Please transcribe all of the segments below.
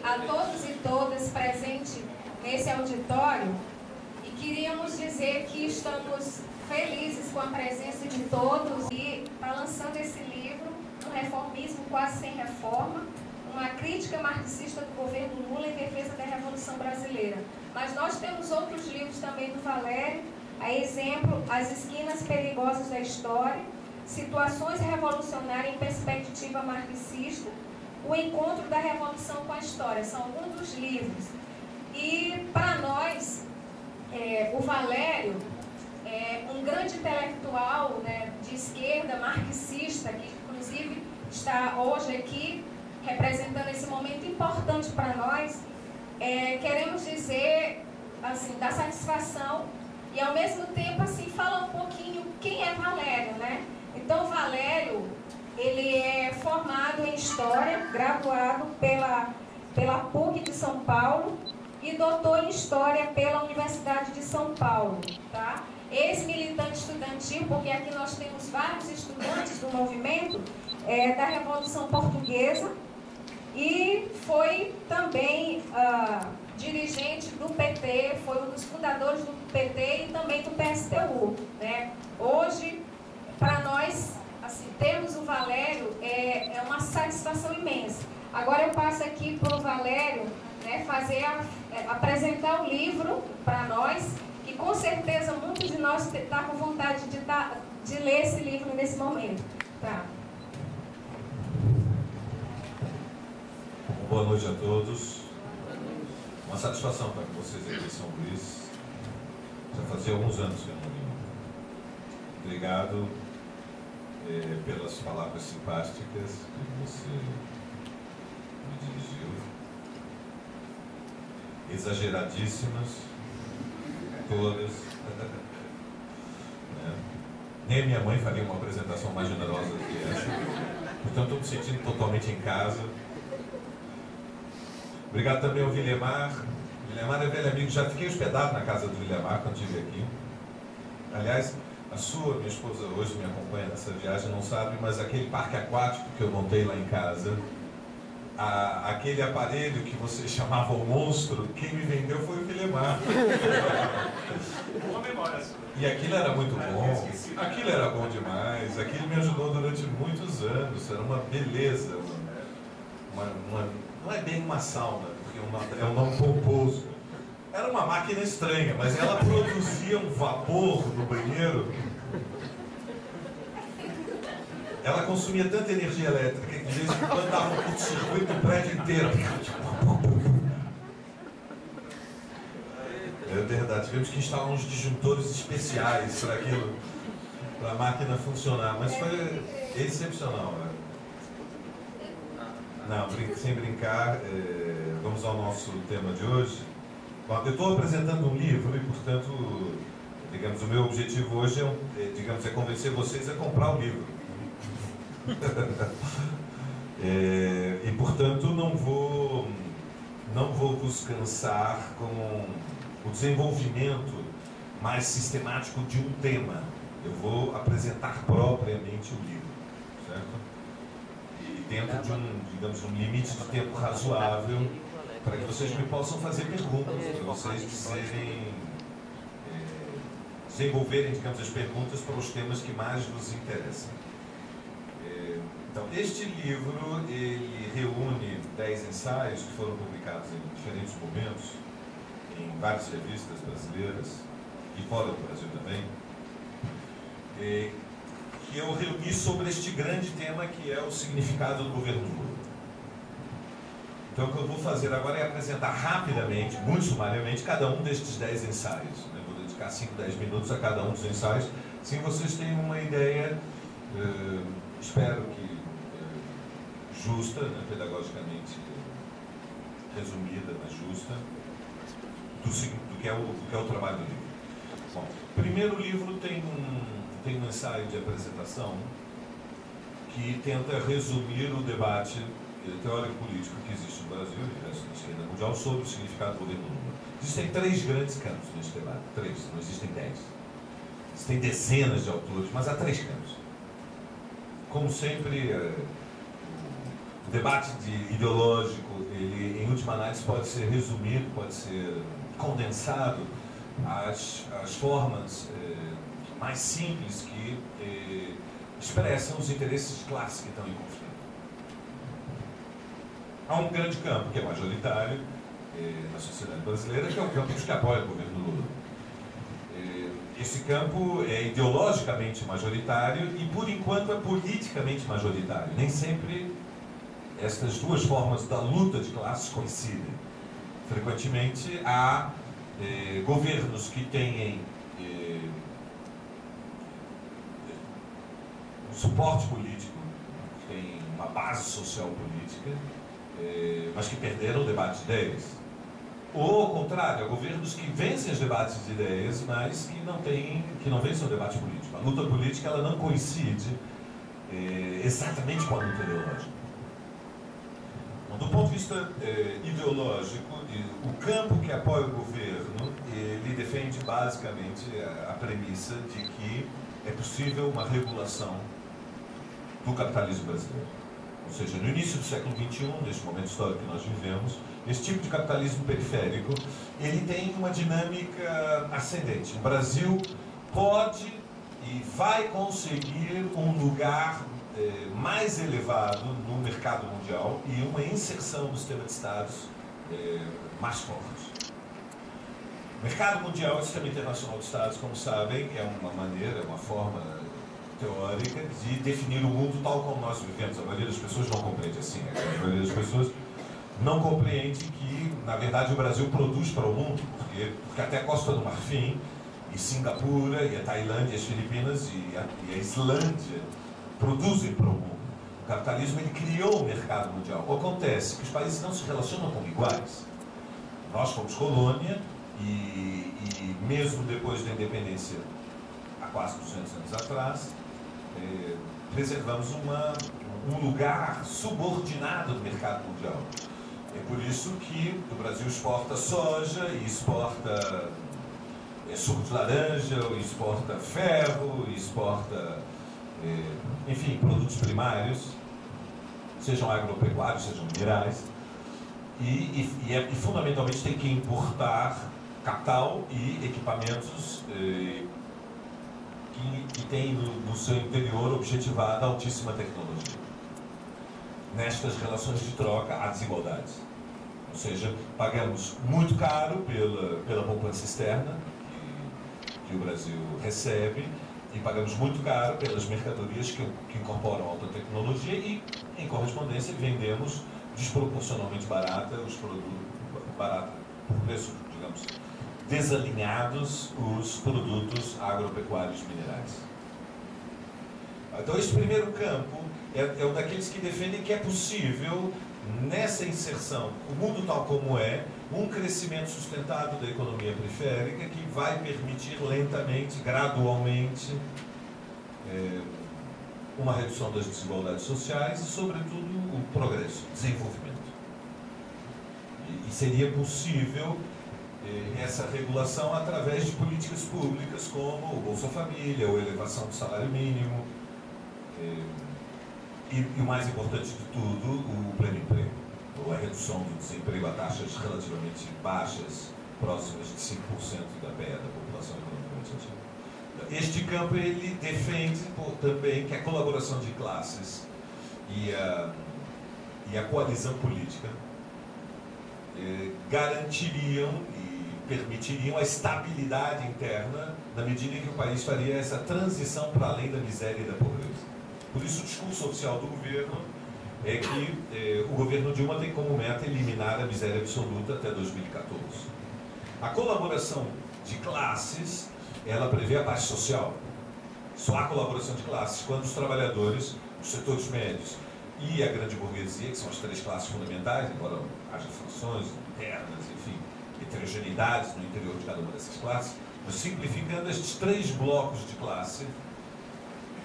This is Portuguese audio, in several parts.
a todos e todas presentes nesse auditório e queríamos dizer que estamos felizes com a presença de todos e está lançando esse livro, Um Reformismo Quase Sem Reforma, uma crítica marxista do governo Lula em defesa da Revolução Brasileira. Mas nós temos outros livros também do Valério, a exemplo, As Esquinas Perigosas da História, Situações Revolucionárias em Perspectiva Marxista, O Encontro da Revolução com a História. São alguns dos livros. E, para nós, o Valério é um grande intelectual, né, de esquerda, marxista, que inclusive está hoje aqui representando esse momento importante para nós. Queremos dizer assim, da satisfação e ao mesmo tempo assim, falar um pouquinho quem é Valério, né? Então Valério, ele é formado em História, graduado pela PUC de São Paulo e doutor em História pela Universidade de São Paulo, tá? Ex-militante estudantil, porque aqui nós temos vários estudantes do movimento da Revolução Portuguesa, e foi também dirigente do PT, foi um dos fundadores do PT e também do PSTU, né? Hoje, para nós, assim, termos o Valério é uma satisfação imensa. Agora eu passo aqui para o Valério, né, apresentar o livro para nós, que com certeza muitos de nós estão com vontade de ler esse livro nesse momento. Tá? Boa noite a todos. Uma satisfação estar com vocês aqui em São Luís. Já fazia alguns anos que eu não vim. Obrigado pelas palavras simpáticas que você me dirigiu. Exageradíssimas. Todas. Nem a minha mãe faria uma apresentação mais generosa do que essa. Portanto, estou me sentindo totalmente em casa. Obrigado também ao Vilemar. Vilemar é velho amigo, já fiquei hospedado na casa do Vilemar quando estive aqui. Aliás, minha esposa hoje me acompanha nessa viagem, não sabe, mas aquele parque aquático que eu montei lá em casa, aquele aparelho que vocês chamavam o monstro, quem me vendeu foi o Vilemar. Boa memória sua. E aquilo era muito bom, aquilo era bom demais, aquilo me ajudou durante muitos anos, era uma beleza, não é bem uma sauna, porque é um nome pomposo. Era uma máquina estranha, mas ela produzia um vapor no banheiro. Ela consumia tanta energia elétrica que de vez em quando dava um curto-circuito no prédio inteiro. É verdade, tivemos que instalar uns disjuntores especiais para aquilo, para a máquina funcionar, mas foi excepcional, né? Não, sem brincar, vamos ao nosso tema de hoje. Bom, eu estou apresentando um livro e, portanto, digamos, o meu objetivo hoje é convencer vocês a comprar o livro. E, portanto, não vou vos cansar com o desenvolvimimento mais sistemático de um tema. Eu vou apresentar propriamente o livro, certo? Dentro de um limite de tempo razoável, para que vocês me possam fazer perguntas, para vocês desenvolverem, digamos, as perguntas para os temas que mais vos interessam. Então, este livro, ele reúne 10 ensaios que foram publicados em diferentes momentos, em várias revistas brasileiras, e fora do Brasil também, que eu reuni sobre este grande tema que é o significado do governo Lula. Então o que eu vou fazer agora é apresentar rapidamente, muito sumariamente, cada um destes 10 ensaios. Eu vou dedicar 5, 10 minutos a cada um dos ensaios, assim vocês tenham uma ideia, espero que justa, né, pedagogicamente resumida, mas justa, do que é o trabalho do livro. Bom, o primeiro livro tem um ensaio de apresentação que tenta resumir o debate teórico-político que existe no Brasil e no resto da esquerda mundial sobre o significado do governo Lula. Existem 3 grandes campos neste debate, 3, não existem 10. Existem dezenas de autores, mas há 3 campos. Como sempre, O debate ideológico, ele, em última análise, pode ser resumido, pode ser condensado às formas mais simples que expressam os interesses de classe que estão em conflito. Há um grande campo que é majoritário na sociedade brasileira, que é o campo dos que apoiam o governo Lula. Esse campo é ideologicamente majoritário e, por enquanto, é politicamente majoritário. Nem sempre estas duas formas da luta de classes coincidem. Frequentemente, há governos que têm um suporte político, que têm uma base social política, mas que perderam o debate de ideias. Ou, ao contrário, há governos que vencem os debates de ideias, mas que não vencem o debate político. A luta política ela não coincide exatamente com a luta ideológica. Bom, do ponto de vista ideológico, o campo que apoia o governo, ele defende basicamente a premissa de que é possível uma regulação do capitalismo brasileiro. Ou seja, no início do século XXI, neste momento histórico que nós vivemos, esse tipo de capitalismo periférico, ele tem uma dinâmica ascendente. O Brasil pode e vai conseguir um lugar mais elevado no mercado mundial e uma inserção no sistema de Estados mais forte. O mercado mundial e o sistema internacional de Estados, como sabem, é uma maneira, uma forma teórica de definir o mundo tal como nós vivemos. A maioria das pessoas não compreende assim. A maioria das pessoas não compreende que, na verdade, o Brasil produz para o mundo, porque até a Costa do Marfim, e Singapura, e a Tailândia, e as Filipinas e a Islândia produzem para o mundo. O capitalismo ele criou o mercado mundial. Acontece que os países não se relacionam como iguais. Nós fomos colônia e mesmo depois da independência, há quase 200 anos atrás, preservamos um lugar subordinado no mercado mundial. É por isso que o Brasil exporta soja e exporta suco de laranja, exporta ferro, exporta, enfim, produtos primários, sejam agropecuários, sejam minerais, e fundamentalmente tem que importar capital e equipamentos que têm no seu interior objetivada a altíssima tecnologia. Nestas relações de troca há desigualdades. Ou seja, pagamos muito caro pela poupança externa que o Brasil recebe e pagamos muito caro pelas mercadorias que incorporam alta tecnologia e, em correspondência, vendemos desproporcionalmente os produtos por preço, digamos, desalinhados os produtos agropecuários minerais. Então, esse primeiro campo é um daqueles que defendem que é possível, nessa inserção, o mundo tal como é, um crescimento sustentado da economia periférica que vai permitir lentamente, gradualmente, uma redução das desigualdades sociais e, sobretudo, o progresso, o desenvolvimento. E seria possível essa regulação através de políticas públicas como o Bolsa Família, ou a elevação do salário mínimo, e o mais importante de tudo, o pleno emprego, ou a redução do desemprego a taxas relativamente baixas, próximas de 5% da PE, da população economicamente ativa. Este campo ele defende também que a colaboração de classes e a coalizão política garantiriam e permitiriam a estabilidade interna na medida em que o país faria essa transição para além da miséria e da pobreza. Por isso, o discurso oficial do governo é que o governo Dilma tem como meta eliminar a miséria absoluta até 2014. A colaboração de classes, ela prevê a paz social. Só há colaboração de classes quando os trabalhadores, os setores médios e a grande burguesia, que são as três classes fundamentais, embora haja funções internas, enfim, heterogeneidades no interior de cada uma dessas classes, mas simplificando estes três blocos de classe,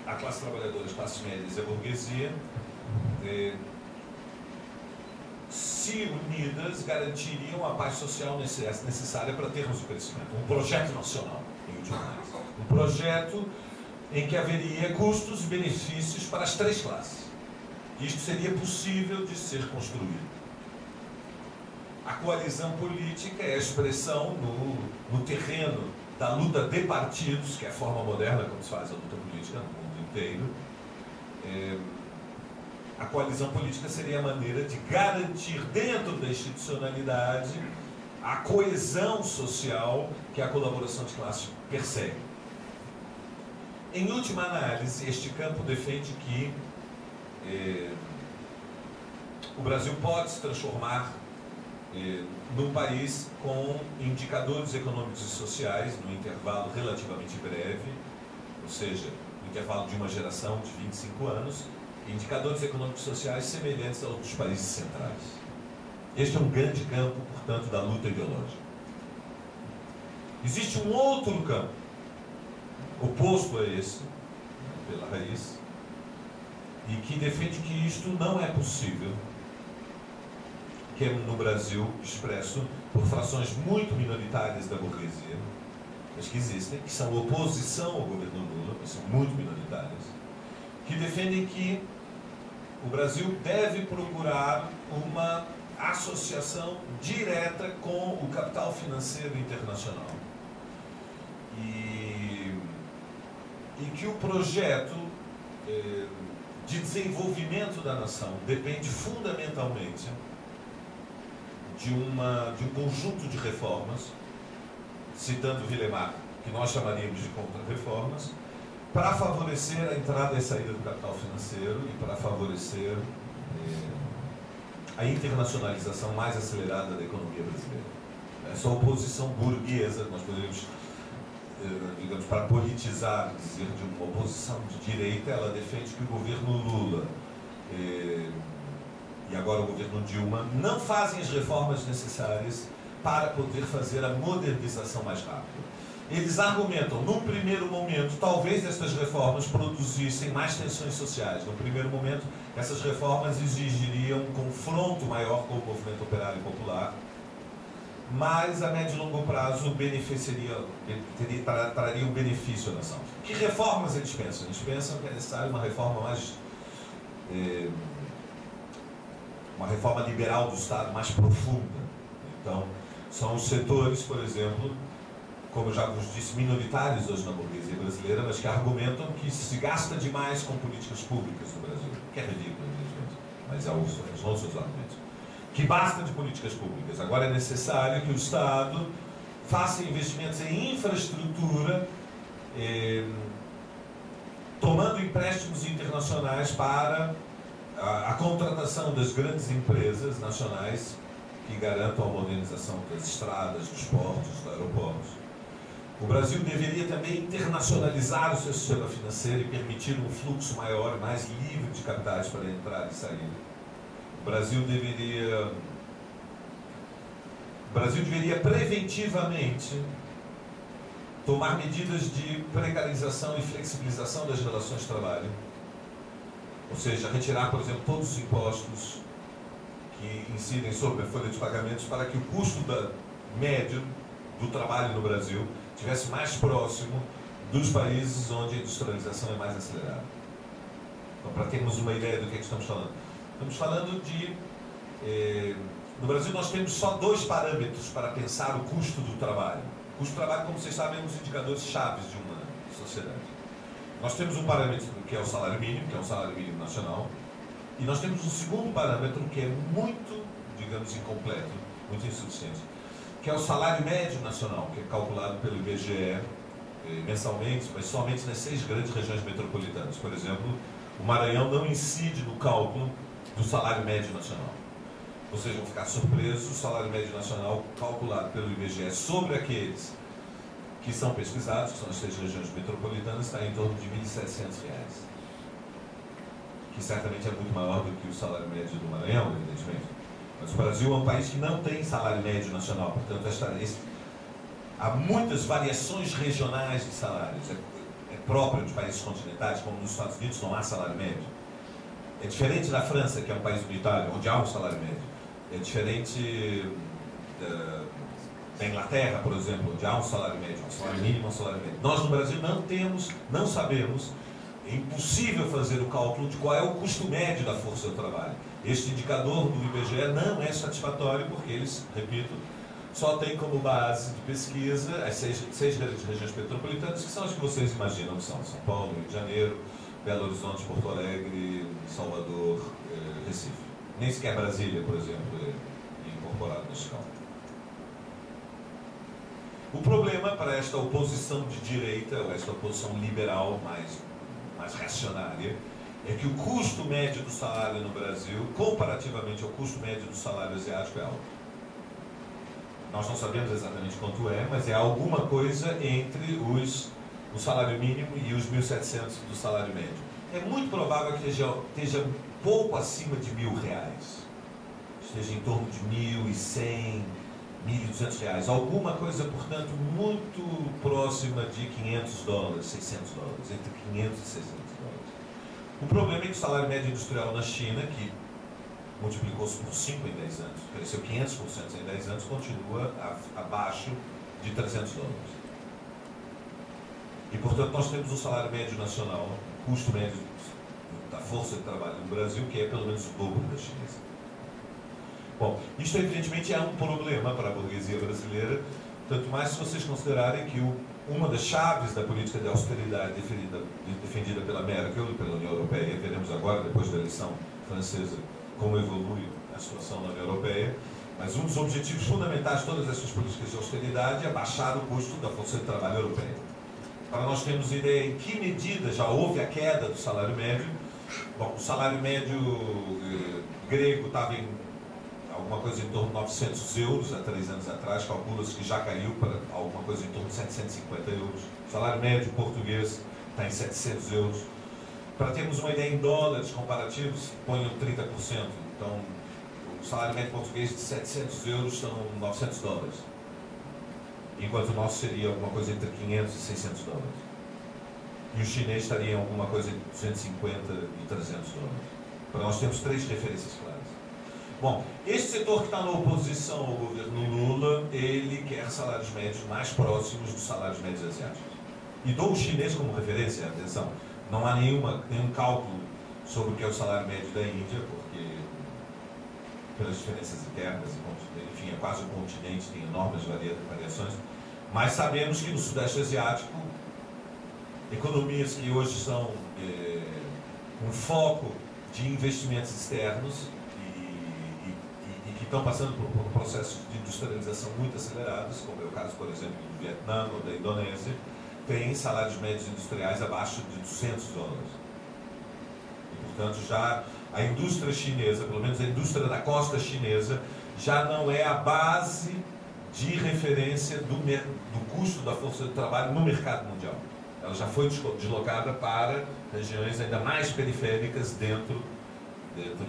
a classe trabalhadora, as classes médias e a burguesia, se unidas, garantiriam a paz social necessária para termos o crescimento. Um projeto nacional, em última análise. Um projeto em que haveria custos e benefícios para as três classes. isto seria possível de ser construído. A coalizão política é a expressão no terreno da luta de partidos, que é a forma moderna como se faz a luta política no mundo inteiro. A coalizão política seria a maneira de garantir dentro da institucionalidade a coesão social que a colaboração de classe persegue. Em última análise, este campo defende que o Brasil pode se transformar num país com indicadores econômicos e sociais no intervalo relativamente breve, ou seja, no intervalo de uma geração de 25 anos, indicadores econômicos e sociais semelhantes aos dos países centrais. Este é um grande campo, portanto, da luta ideológica. Existe um outro campo, oposto a esse, pela raiz, e que defende que isto não é possível, que é no Brasil expresso por frações muito minoritárias da burguesia, mas que existem, que são oposição ao governo Lula, mas são muito minoritárias, que defendem que o Brasil deve procurar uma associação direta com o capital financeiro internacional. E que o projeto de desenvolvimento da nação depende fundamentalmente de um conjunto de reformas, citando Villemar, que nós chamaríamos de contra-reformas, para favorecer a entrada e saída do capital financeiro e para favorecer a internacionalização mais acelerada da economia brasileira. Essa oposição burguesa, nós poderíamos, digamos, para politizar, dizer de uma oposição de direita, ela defende que o governo Lula e agora o governo Dilma não fazem as reformas necessárias para poder fazer a modernização mais rápida. Eles argumentam, num primeiro momento, talvez estas reformas produzissem mais tensões sociais. No primeiro momento, essas reformas exigiriam um confronto maior com o movimento operário popular, mas a médio e longo prazo traria um benefício à nação. Que reformas eles pensam? Eles pensam que é necessária uma reforma mais... uma reforma liberal do Estado mais profunda. Então, são os setores, por exemplo, como eu já vos disse, minoritários hoje na burguesia brasileira, mas que argumentam que se gasta demais com políticas públicas no Brasil, que é ridículo, evidentemente, mas são os seus argumentos. Que basta de políticas públicas. Agora é necessário que o Estado faça investimentos em infraestrutura, tomando empréstimos internacionais para a contratação das grandes empresas nacionais que garantam a modernização das estradas, dos portos, dos aeroportos. O Brasil deveria também internacionalizar o seu sistema financeiro e permitir um fluxo maior, mais livre de capitais para entrar e sair. O Brasil deveria preventivamente tomar medidas de precarização e flexibilização das relações de trabalho. Ou seja, retirar, por exemplo, todos os impostos que incidem sobre a folha de pagamentos para que o custo médio do trabalho no Brasil estivesse mais próximo dos países onde a industrialização é mais acelerada. Então, para termos uma ideia do que estamos falando. Estamos falando de... no Brasil nós temos só 2 parâmetros para pensar o custo do trabalho. O custo do trabalho, como vocês sabem, é um dos indicadores chaves de uma sociedade. Nós temos um parâmetro que é o salário mínimo, que é um salário mínimo nacional, e nós temos um segundo parâmetro que é muito, digamos, incompleto, muito insuficiente, que é o salário médio nacional, que é calculado pelo IBGE mensalmente, mas somente nas 6 grandes regiões metropolitanas. Por exemplo, o Maranhão não incide no cálculo do salário médio nacional. Vocês vão ficar surpresos, o salário médio nacional calculado pelo IBGE sobre aqueles que são pesquisados, que são as 6 regiões metropolitanas, está em torno de R$ 1.700, que certamente é muito maior do que o salário médio do Maranhão, evidentemente. Mas o Brasil é um país que não tem salário médio nacional, portanto há muitas variações regionais de salários. É próprio de países continentais, como nos Estados Unidos não há salário médio. É diferente da França, que é um país unitário, onde há um salário médio. É diferente da Inglaterra, por exemplo, onde há um salário médio, um salário mínimo, um salário médio. Nós no Brasil não sabemos É impossível fazer o cálculo de qual é o custo médio da força de trabalho. Este indicador do IBGE não é satisfatório porque eles, repito, só tem como base de pesquisa as seis regiões metropolitanas, que são as que vocês imaginam que são: São Paulo, Rio de Janeiro, Belo Horizonte, Porto Alegre, Salvador, Recife. Nem sequer Brasília, por exemplo, é incorporado nesse cálculo. O problema para esta oposição de direita, ou esta oposição liberal mais reacionária, é que o custo médio do salário no Brasil, comparativamente ao custo médio do salário asiático, é alto. Nós não sabemos exatamente quanto é, mas é alguma coisa entre o salário mínimo e os 1.700 do salário médio. É muito provável que esteja pouco acima de R$1.000, esteja em torno de 1.100, R$1.200. Alguma coisa, portanto, muito próxima de $500, $600, entre 500 e 600 dólares. O problema é que o salário médio industrial na China, que multiplicou-se por 5 em 10 anos, cresceu 500% em 10 anos, continua abaixo de $300. E, portanto, nós temos um salário médio nacional, custo médio da força de trabalho no Brasil, que é pelo menos o dobro da chinesa. Bom, isto evidentemente é um problema para a burguesia brasileira, tanto mais se vocês considerarem que uma das chaves da política de austeridade defendida pela Merkel e pela União Europeia, veremos agora, depois da eleição francesa, como evolui a situação na União Europeia, mas um dos objetivos fundamentais de todas essas políticas de austeridade é baixar o custo da força de trabalho europeia. Para nós termos ideia em que medida já houve a queda do salário médio, bom, o salário médio grego estava em alguma coisa em torno de 900 euros há 3 anos atrás, calcula-se que já caiu para alguma coisa em torno de 750 euros. O salário médio português está em 700 euros. Para termos uma ideia em dólares comparativos, ponham 30%. Então, o salário médio português de 700 euros são 900 dólares. Enquanto o nosso seria alguma coisa entre 500 e 600 dólares. E o chinês estaria em alguma coisa entre 250 e 300 dólares. Para nós temos 3 referências claras. Bom, este setor que está na oposição ao governo Lula, ele quer salários médios mais próximos dos salários médios asiáticos. E dou o chinês como referência, atenção. Não há nenhum cálculo sobre o que é o salário médio da Índia, porque pelas diferenças internas, enfim, é quase um continente, tem enormes variações, mas sabemos que no Sudeste Asiático, economias que hoje são um foco de investimentos externos e que estão passando por processos de industrialização muito acelerados, como é o caso, por exemplo, do Vietnã ou da Indonésia, tem salários médios industriais abaixo de 200 dólares. E, portanto, já a indústria chinesa, pelo menos a indústria da costa chinesa, já não é a base de referência do custo da força de trabalho no mercado mundial. Ela já foi deslocada para regiões ainda mais periféricas dentro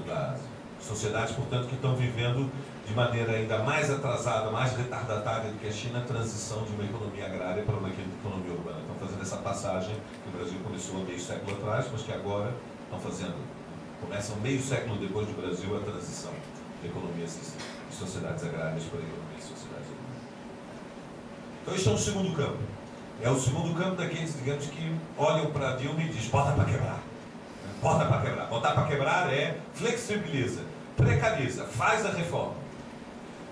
da Ásia. Sociedades, portanto, que estão vivendo de maneira ainda mais atrasada, mais retardatária do que a China, a transição de uma economia agrária para uma economia urbana. Estão fazendo essa passagem que o Brasil começou há meio século atrás, mas que agora começam meio século depois do Brasil a transição de economias e sociedades agrárias para economias e sociedades urbanas. Então, este é o segundo campo. É o segundo campo daqueles, digamos, que olham para Dilma e dizem: bota para quebrar. Bota para quebrar. Botar para quebrar é flexibiliza, precariza, faz a reforma.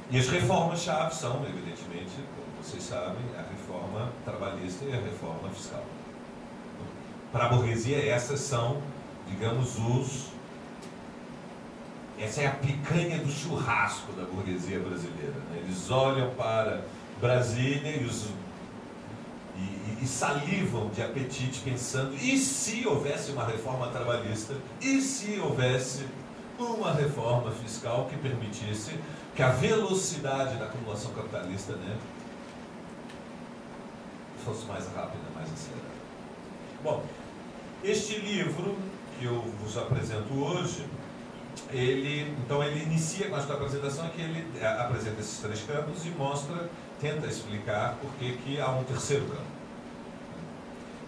E as reformas-chave são, evidentemente, como vocês sabem, a reforma trabalhista e a reforma fiscal. Para a burguesia, essas são, digamos, essa é a picanha do churrasco da burguesia brasileira. Né? Eles olham para Brasília e salivam de apetite pensando: e se houvesse uma reforma trabalhista? E se houvesse uma reforma fiscal que permitisse que a velocidade da acumulação capitalista, né, fosse mais rápida, mais acelerada? Bom, este livro que eu vos apresento hoje, ele inicia com esta apresentação, que ele apresenta esses 3 campos e tenta explicar por que há um terceiro campo.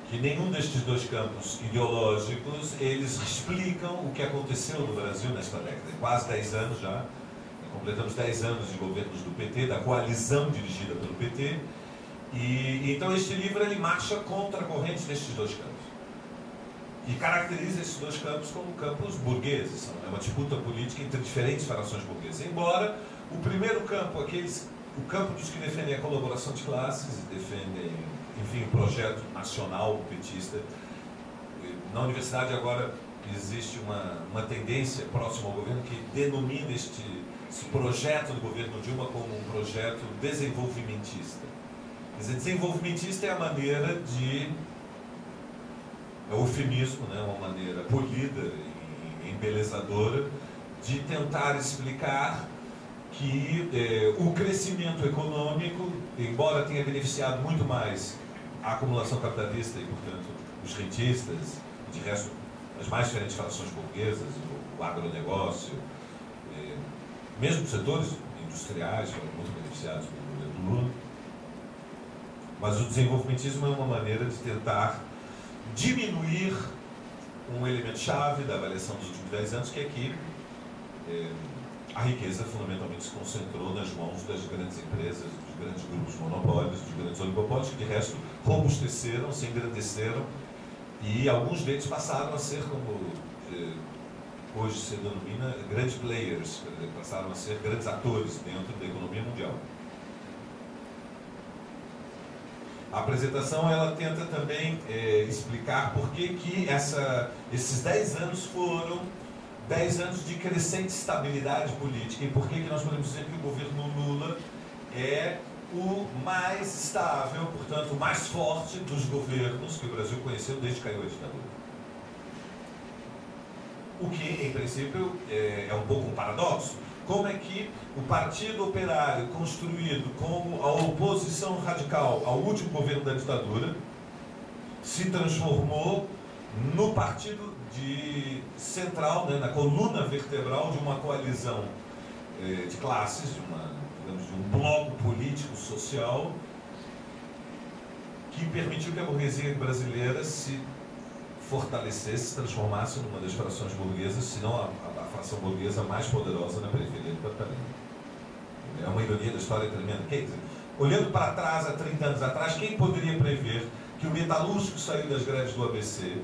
Que nenhum destes 2 campos ideológicos, eles explicam o que aconteceu no Brasil nesta década. Quase 10 anos já, completamos 10 anos de governos do PT, da coalizão dirigida pelo PT, e então este livro ele marcha contra a corrente destes 2 campos. E caracteriza esses dois campos como campos burgueses. É uma disputa política entre diferentes frações burguesas. Embora o primeiro campo, o campo dos que defendem a colaboração de classes, defendem, enfim, o projeto nacional petista. Na universidade agora existe uma tendência próxima ao governo que denomina esse projeto do governo Dilma como um projeto desenvolvimentista. Quer dizer, desenvolvimentista é a maneira de... é o eufemismo, né, uma maneira polida e embelezadora de tentar explicar que o crescimento econômico, embora tenha beneficiado muito mais a acumulação capitalista e, portanto, os rentistas, de resto, as mais diferentes frações burguesas, o agronegócio, mesmo os setores industriais foram muito beneficiados pelo governo Lula, mas o desenvolvimentismo é uma maneira de tentar diminuir um elemento-chave da avaliação dos últimos 10 anos, que é que a riqueza fundamentalmente se concentrou nas mãos das grandes empresas, dos grandes grupos monopólios, dos grandes oligopólios, que de resto robusteceram, se engrandeceram, e alguns deles passaram a ser, como hoje se denomina, grandes players, passaram a ser grandes atores dentro da economia mundial. A apresentação ela tenta também explicar por que esses 10 anos foram 10 anos de crescente estabilidade política e por que nós podemos dizer que o governo Lula é o mais estável, portanto, o mais forte dos governos que o Brasil conheceu desde que caiu a ditadura. O que, em princípio, é um pouco um paradoxo. Como é que o Partido Operário, construído como a oposição radical ao último governo da ditadura, se transformou no partido central, né, na coluna vertebral de uma coalizão de classes, de um bloco político, social, que permitiu que a burguesia brasileira se fortalecesse, se transformasse numa das frações burguesas, se não a fração burguesa mais poderosa na periferia do capitalismo. É uma ironia da história tremenda. Quer dizer, olhando para trás, há 30 anos atrás, quem poderia prever que o metalúrgico saiu das greves do ABC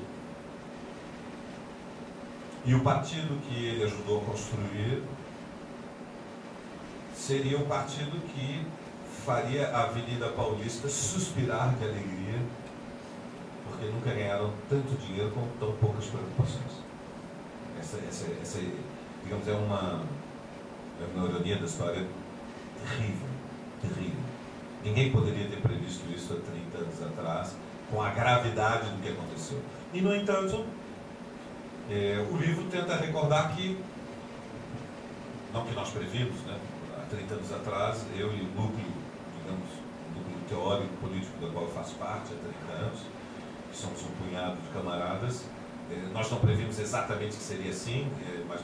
e o partido que ele ajudou a construir seria o partido que faria a Avenida Paulista suspirar de alegria, porque nunca ganharam tanto dinheiro com tão poucas preocupações. Essa digamos, é uma ironia da história terrível, terrível. Ninguém poderia ter previsto isso há 30 anos atrás, com a gravidade do que aconteceu. E, no entanto, o livro tenta recordar que, não que nós previmos, né? Há 30 anos atrás, eu e o núcleo, digamos, o núcleo teórico político do qual eu faço parte há 30 anos, que somos um punhado de camaradas, nós não previmos exatamente que seria assim, mas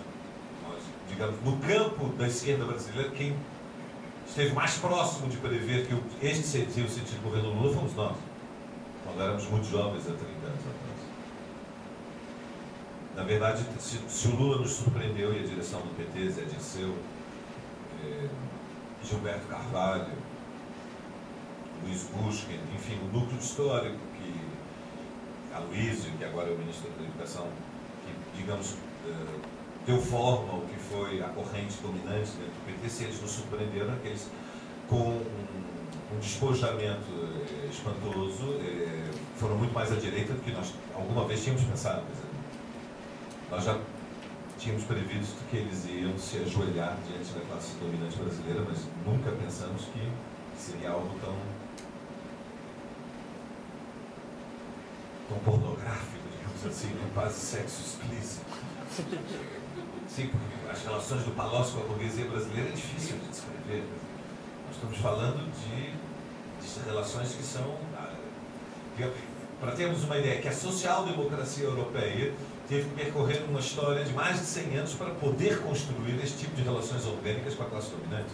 nós, digamos, no campo da esquerda brasileira, quem esteve mais próximo de prever que este seria o sentido do governo Lula fomos nós. Nós éramos muito jovens há 30 anos atrás. Na verdade, se o Lula nos surpreendeu e a direção do PT, Zé Dirceu, Gilberto Carvalho, Luiz Busquem, enfim, o núcleo histórico que Aloysio, que agora é o ministro da Educação, que, digamos, deu forma ao que foi a corrente dominante dentro do PT, se eles nos surpreenderam, que eles, com um despojamento espantoso, foram muito mais à direita do que nós alguma vez tínhamos pensado. Quer dizer, nós já tínhamos previsto que eles iam se ajoelhar diante da classe dominante brasileira, mas nunca pensamos que seria algo tão pornográfico, digamos assim, quase sexo explícito. Sim, porque as relações do Palocci com a burguesia brasileira é difícil de descrever. Nós estamos falando de relações que são... Para termos uma ideia, que a social-democracia europeia teve que percorrer uma história de mais de 100 anos para poder construir esse tipo de relações orgânicas com a classe dominante.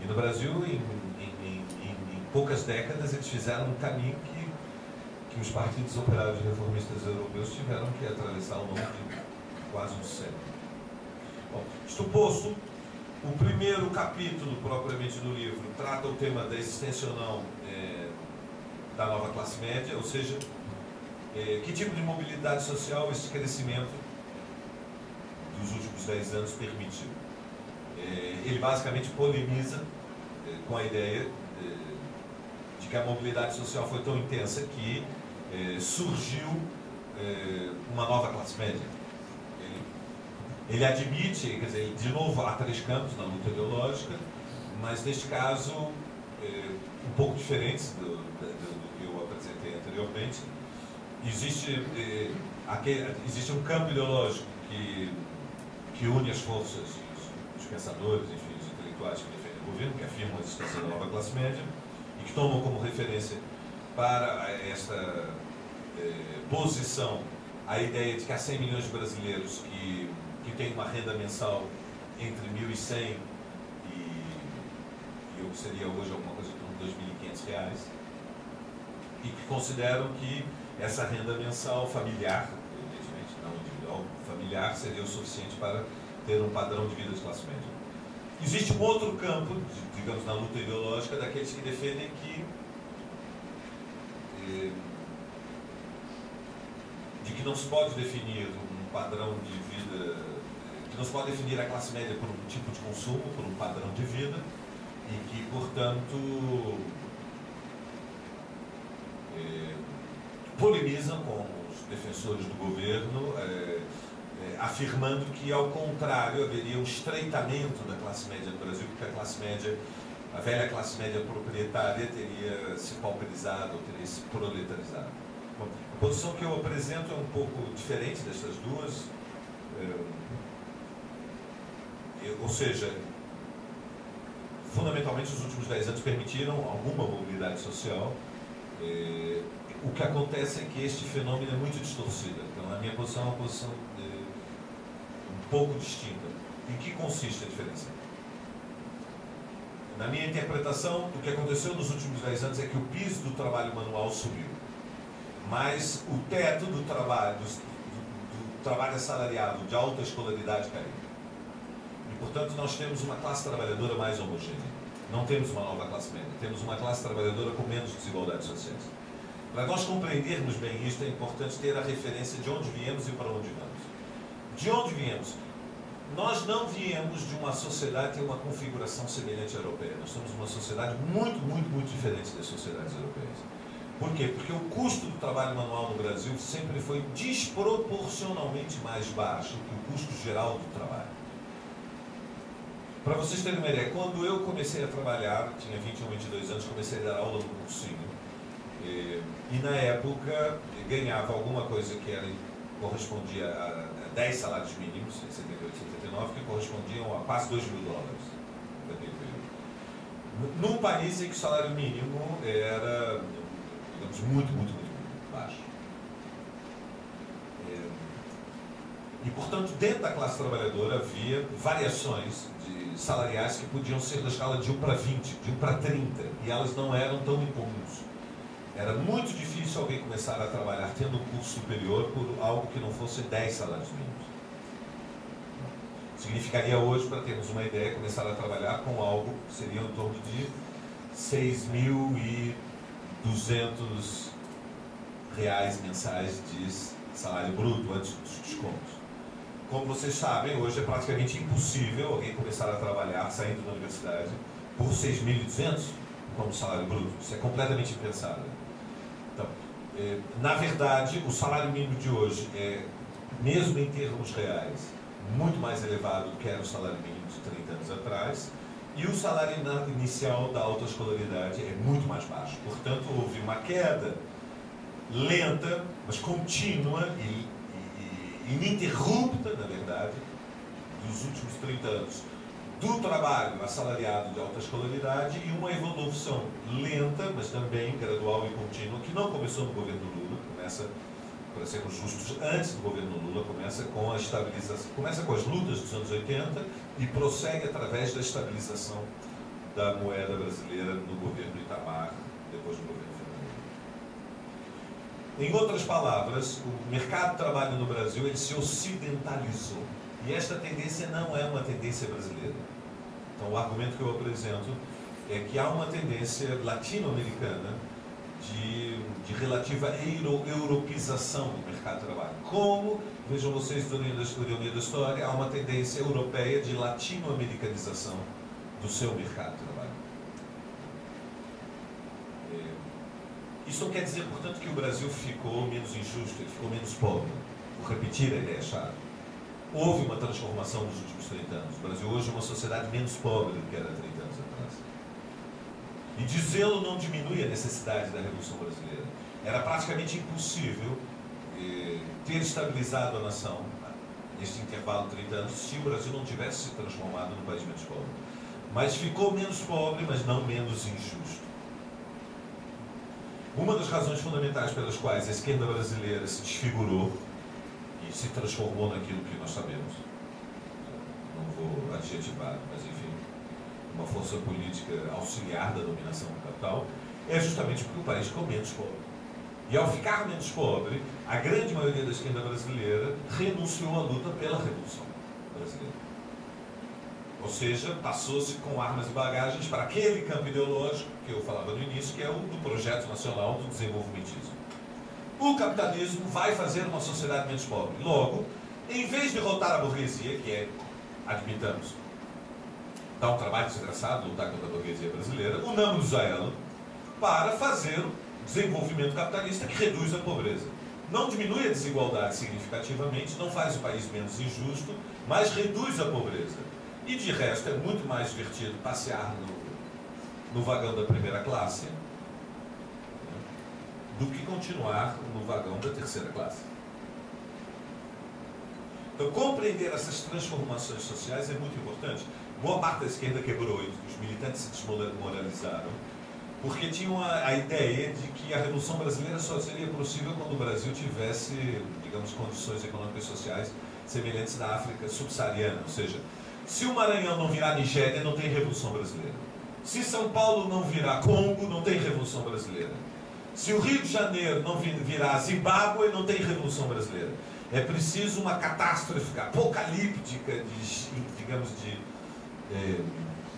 E no Brasil, em poucas décadas, eles fizeram um caminho que os partidos operários reformistas europeus tiveram que atravessar ao longo de quase um século. Bom, isto posto, o primeiro capítulo, propriamente do livro, trata o tema da existência ou não da nova classe média, ou seja, Que tipo de mobilidade social esse crescimento dos últimos 10 anos permitiu? Ele basicamente polemiza com a ideia de que a mobilidade social foi tão intensa que surgiu uma nova classe média. Ele admite, quer dizer, de novo há 3 campos na luta ideológica, mas neste caso um pouco diferentes do que eu apresentei anteriormente. Existe um campo ideológico que une as forças, os pensadores, enfim, os intelectuais que defendem o governo, que afirmam a existência da nova classe média e que tomam como referência para esta posição a ideia de que há 100 milhões de brasileiros que têm uma renda mensal entre 1.100 e o que seria hoje alguma coisa em torno de R$ 2.500, e que consideram que essa renda mensal familiar, evidentemente não individual, familiar, seria o suficiente para ter um padrão de vida de classe média. Existe um outro campo, digamos, na luta ideológica, daqueles que defendem que não se pode definir um padrão de vida, que não se pode definir a classe média por um tipo de consumo, por um padrão de vida, e que, portanto, polemizam com os defensores do governo, afirmando que, ao contrário, haveria um estreitamento da classe média no Brasil, porque a classe média, a velha classe média proprietária teria se pauperizado, ou teria se proletarizado. Bom, a posição que eu apresento é um pouco diferente dessas duas, ou seja, fundamentalmente os últimos 10 anos permitiram alguma mobilidade social. O que acontece é que este fenômeno é muito distorcido. Então, a minha posição é uma posição um pouco distinta. Em que consiste a diferença? Na minha interpretação, o que aconteceu nos últimos 10 anos é que o piso do trabalho manual subiu, mas o teto do trabalho assalariado de alta escolaridade caiu. E, portanto, nós temos uma classe trabalhadora mais homogênea. Não temos uma nova classe média, temos uma classe trabalhadora com menos desigualdades sociais. Para nós compreendermos bem isto, é importante ter a referência de onde viemos e para onde vamos. De onde viemos? Nós não viemos de uma sociedade que tem uma configuração semelhante à europeia. Nós somos uma sociedade muito, muito, muito diferente das sociedades europeias. Por quê? Porque o custo do trabalho manual no Brasil sempre foi desproporcionalmente mais baixo que o custo geral do trabalho. Para vocês terem uma ideia, quando eu comecei a trabalhar, tinha 21, 22 anos, comecei a dar aula no cursinho. E na época ganhava alguma coisa que correspondia a 10 salários mínimos, em 78, 79, que correspondiam a quase $2.000 naquele período. Num país em que o salário mínimo era, digamos, muito, muito, muito baixo. E, portanto, dentro da classe trabalhadora havia variações salariais que podiam ser da escala de 1 para 20, de 1 para 30, e elas não eram tão incomuns. Era muito difícil alguém começar a trabalhar tendo um curso superior por algo que não fosse 10 salários mínimos. Significaria hoje, para termos uma ideia, começar a trabalhar com algo que seria em torno de R$ 6.200 mensais de salário bruto antes dos descontos. Como vocês sabem, hoje é praticamente impossível alguém começar a trabalhar saindo da universidade por 6.200 como salário bruto. Isso é completamente impensável. Então, na verdade, o salário mínimo de hoje é, mesmo em termos reais, muito mais elevado do que era o salário mínimo de 30 anos atrás, e o salário inicial da autoescolaridade é muito mais baixo. Portanto, houve uma queda lenta, mas contínua e ininterrupta, na verdade, dos últimos 30 anos, do trabalho assalariado de alta escolaridade, e uma evolução lenta, mas também gradual e contínua, que não começou no governo Lula, começa, para sermos justos, antes do governo Lula, começa com a estabilização, começa com as lutas dos anos 80 e prossegue através da estabilização da moeda brasileira no governo Itamar, depois do governo Fernando. Em outras palavras, o mercado de trabalho no Brasil ele se ocidentalizou. E esta tendência não é uma tendência brasileira. Então, o argumento que eu apresento é que há uma tendência latino-americana de relativa europeização do mercado de trabalho. Como, vejam vocês, do ironia da história, há uma tendência europeia de latino-americanização do seu mercado de trabalho. Isso não quer dizer, portanto, que o Brasil ficou menos injusto, ele ficou menos pobre. Vou repetir a ideia-chave. Houve uma transformação nos últimos 30 anos. O Brasil hoje é uma sociedade menos pobre do que era 30 anos atrás. E dizê-lo não diminui a necessidade da Revolução Brasileira. Era praticamente impossível ter estabilizado a nação neste intervalo de 30 anos se o Brasil não tivesse se transformado num país menos pobre. Mas ficou menos pobre, mas não menos injusto. Uma das razões fundamentais pelas quais a esquerda brasileira se desfigurou e se transformou naquilo que nós sabemos, não vou adjetivar, mas enfim, uma força política auxiliar da dominação do capital, é justamente porque o país ficou menos pobre. E ao ficar menos pobre, a grande maioria da esquerda brasileira renunciou à luta pela Revolução Brasileira. Ou seja, passou-se com armas e bagagens para aquele campo ideológico que eu falava no início, que é o do projeto nacional do desenvolvimentismo. O capitalismo vai fazer uma sociedade menos pobre. Logo, em vez de derrotar a burguesia, que é, admitamos, dá um trabalho desgraçado lutar contra a burguesia brasileira, unamos a ela para fazer o desenvolvimento capitalista que reduz a pobreza. Não diminui a desigualdade significativamente, não faz o país menos injusto, mas reduz a pobreza. E de resto é muito mais divertido passear no vagão da primeira classe do que continuar no vagão da terceira classe. Então, compreender essas transformações sociais é muito importante. Boa parte da esquerda quebrou isso, os militantes se desmoralizaram, porque tinham a ideia de que a Revolução Brasileira só seria possível quando o Brasil tivesse, digamos, condições econômicas e sociais semelhantes da África subsaariana, ou seja, se o Maranhão não virar Nigéria, não tem Revolução Brasileira. Se São Paulo não virar Congo, não tem Revolução Brasileira. Se o Rio de Janeiro não virar Zimbábue, não tem Revolução Brasileira. É preciso uma catástrofe apocalíptica,